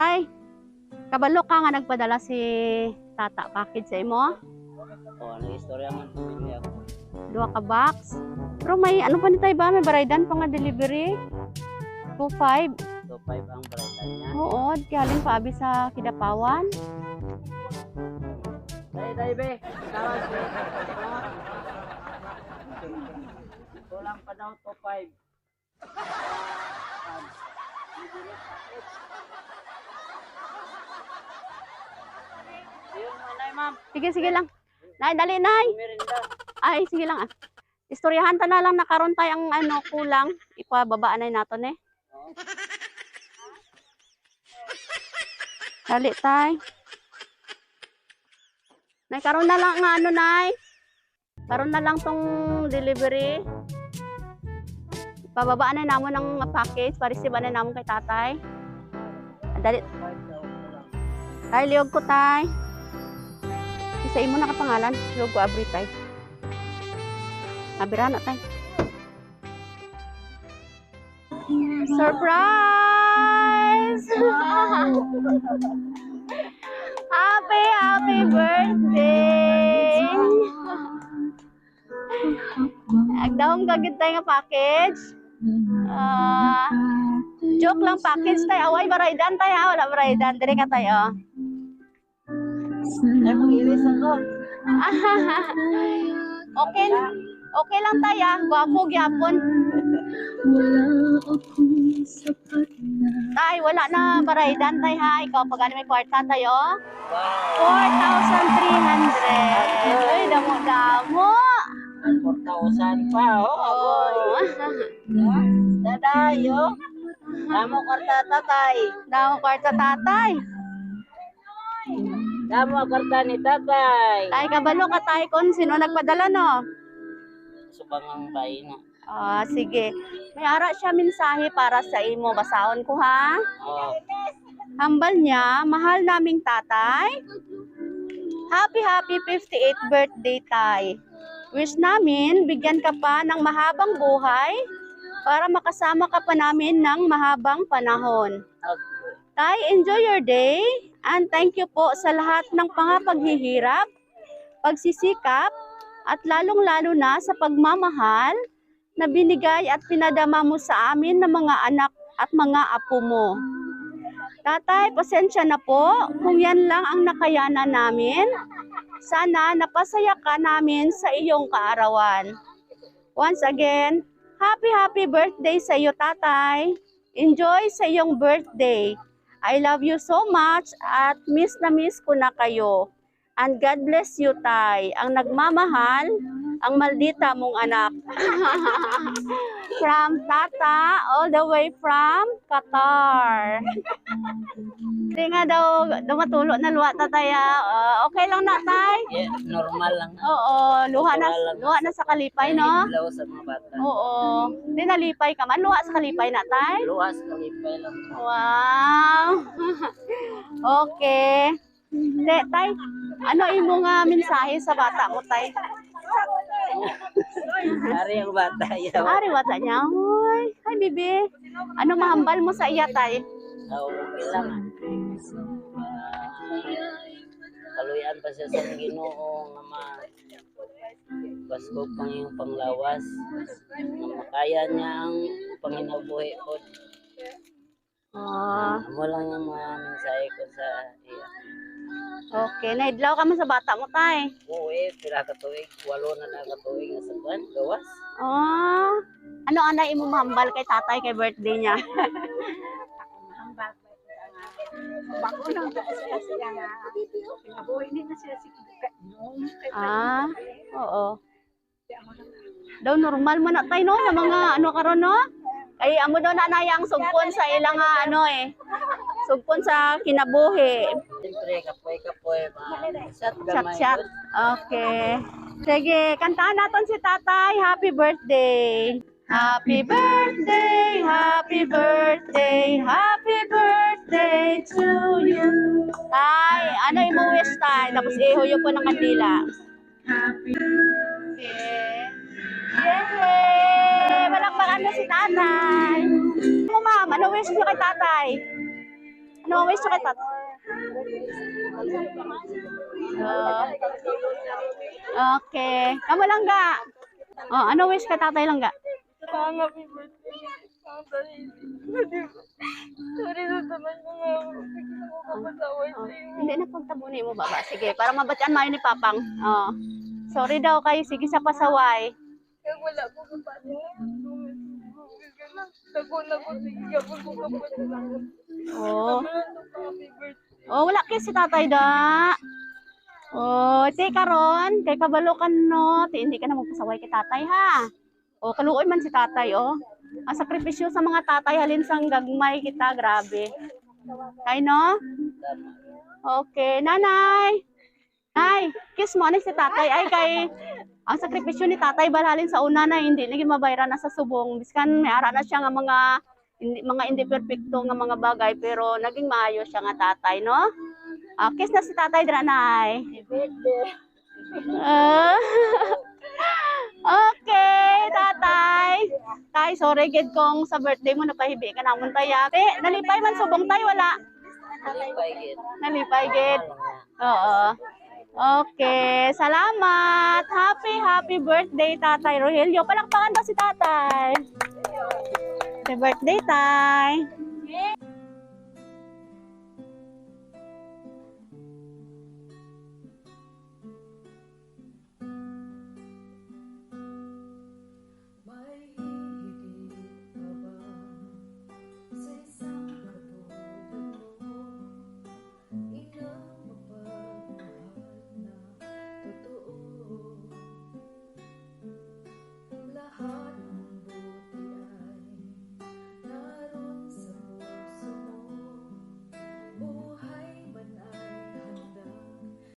Ay, kabalo ka nga nagpadala si tata package sa imo? O, ano istorya man pamilya ko. Duha ka box. Pero may ano pa ni tayo ba? May baraydan pa nga delivery. 2.5. So, 5 ang baratan niya. Oo, galing pa abi sa Kidapawan. Dai, be. Tawag, be. Kulang pa daw to 5. Yung manay, ma'am. Sige lang. Nay, dali nay. Merinda. Ay, sige lang ah. Istoryahan ta na lang nakaroon tayo ang ano kulang. Ipababaan na natin eh. Dali tay. Nay, karon na lang nga ano nay. Karon na lang tong delivery. Pababaan na namon ng package para siba na namon kay tatay. Dali. Tay, liog ko tay. Isa imo na kapangalan. Liog ko abri tay. Abira na tay. Surprise! Happy birthday! Agdahong gagit tayo nga package. Joke lang package tayo. Away, baraydan tayo. Wala baraydan. Dire ka tayo. Ay, mag-irisan ko. Okay. Okay lang tayo. Gwapo, gyapon. Tay, wala na baraydan tayo ha. Ikaw, pag ano may kwarta tayo. Wow. 4,300. Ay, damo-damo. 4,000 pa, oh. Dadayo. Damo kwarta tatay. Damo kwarta tatay. Damo kwarta ni tatay. Tay, kabalo ka tay kung sino nagpadala no? Subangang bayi na. Sige. May ara siya mensahe para sa imo. Basaon ko ha. Oh. Hambal niya, mahal naming tatay. Happy 58th birthday tay. Wish namin bigyan ka pa ng mahabang buhay para makasama ka pa namin ng mahabang panahon. Tay, enjoy your day and thank you po sa lahat ng paghihirap, pagsisikap at lalong-lalo na sa pagmamahal na binigay at pinadama mo sa amin ng mga anak at mga apo mo. Tatay, pasensya na po kung yan lang ang nakayanan namin. Sana napasaya ka namin sa iyong kaarawan. Once again, happy birthday sa iyo, tatay. Enjoy sa iyong birthday. I love you so much at miss na miss ko na kayo. And God bless you, tay. Ang nagmamahal, ang maldita mong anak. From Tata, all the way from Qatar. Hindi nga daw matulo na luha tatay. Okay lang na tay? Yeah, normal lang. Oo, luha na sa kalipay, no? Ilaw sa mga bata. Oo. Hindi nalipay ka man, luha sa kalipay na tay? Luha sa kalipay lang. Wow. Okay. Hindi, tay. Ano imo nga mensahe sa bata mo, tay? Hari ang bata. Ari, bata niya. Hoy, hi, bibi. Ano mahambal mo sa iya, tay? Okay lang. Kaluyan pa siya sa Ginoo nga basko pang iyong panglawas nga makaya niya ang panginabuhi ko. Amo lang yung mga mensahe ko sa iya. Okay, naidlaw ka mo sa bata mo, tay. Oo pila ka tuig, 8 na lang ka tuig nga sa buwan, gawas. Ano anay imo mahambal kay tatay kay birthday niya? Bago lang siya nga. Pinabuhay nila siya si Oo. Daw normal man na tayo no, yung mga ano karon no? Ay amo daw na nayang sugpon sa ilang ano sugpon sa kinabuhi. Siyempre kapoy shot gamay. Chat. Okay. Sige, kantahan natin si tatay. Happy birthday. Happy birthday, happy birthday, happy birthday to you. Tay, ano imo wish tay? Tapos ihuyo po ng kandila. Happy birthday. Yay! Malakpakan na si tatay. Ano ma'am, ano wish niyo kay tatay? No wish kay tatay. Okay. Kamu lang ga. Oh, ano wish kay tatay lang ga? Sana happy birthday. Tatay. Sorry sa tanan ko nga. Hindi ko kapasaway sa iyo. Hindi na pagtabuni mo baba. Sige, para mabatyaan mayo ni Papang. Oh. Sorry daw kayo. Sige sa pasaway. Kaya wala ko kapatid. Dako na ko. Sige, gabon ko kapatid. Oh. Happy birthday. Oh, wala kay si tatay da. Oh, ti karon kay kabalokan no, ti hindi ka na magpasaway kay tatay ha. Oh, kaluoy man si tatay oh. Ang sakripisyo sa mga tatay halin sang gagmay kita, grabe. Kay no? Okay, nanay. Nay, kiss mo ni si tatay ay kay ang sakripisyo ni tatay balhalin sa una na hindi naging mabayran na sa subong. Biskan may ara na siya nga mga hindi perfecto nga mga bagay pero naging maayos siya nga tatay, no? Kiss na si tatay dira nay. Ah. Okay, tatay. Tay, sorry gid kong sa birthday mo napahibi ka namon tay. Ate, nalipay man subong tay wala. Nalipay gid. Oo. Okay, salamat. Happy birthday tatay Rogelio. Palakpakan daw si tatay. Happy birthday tay.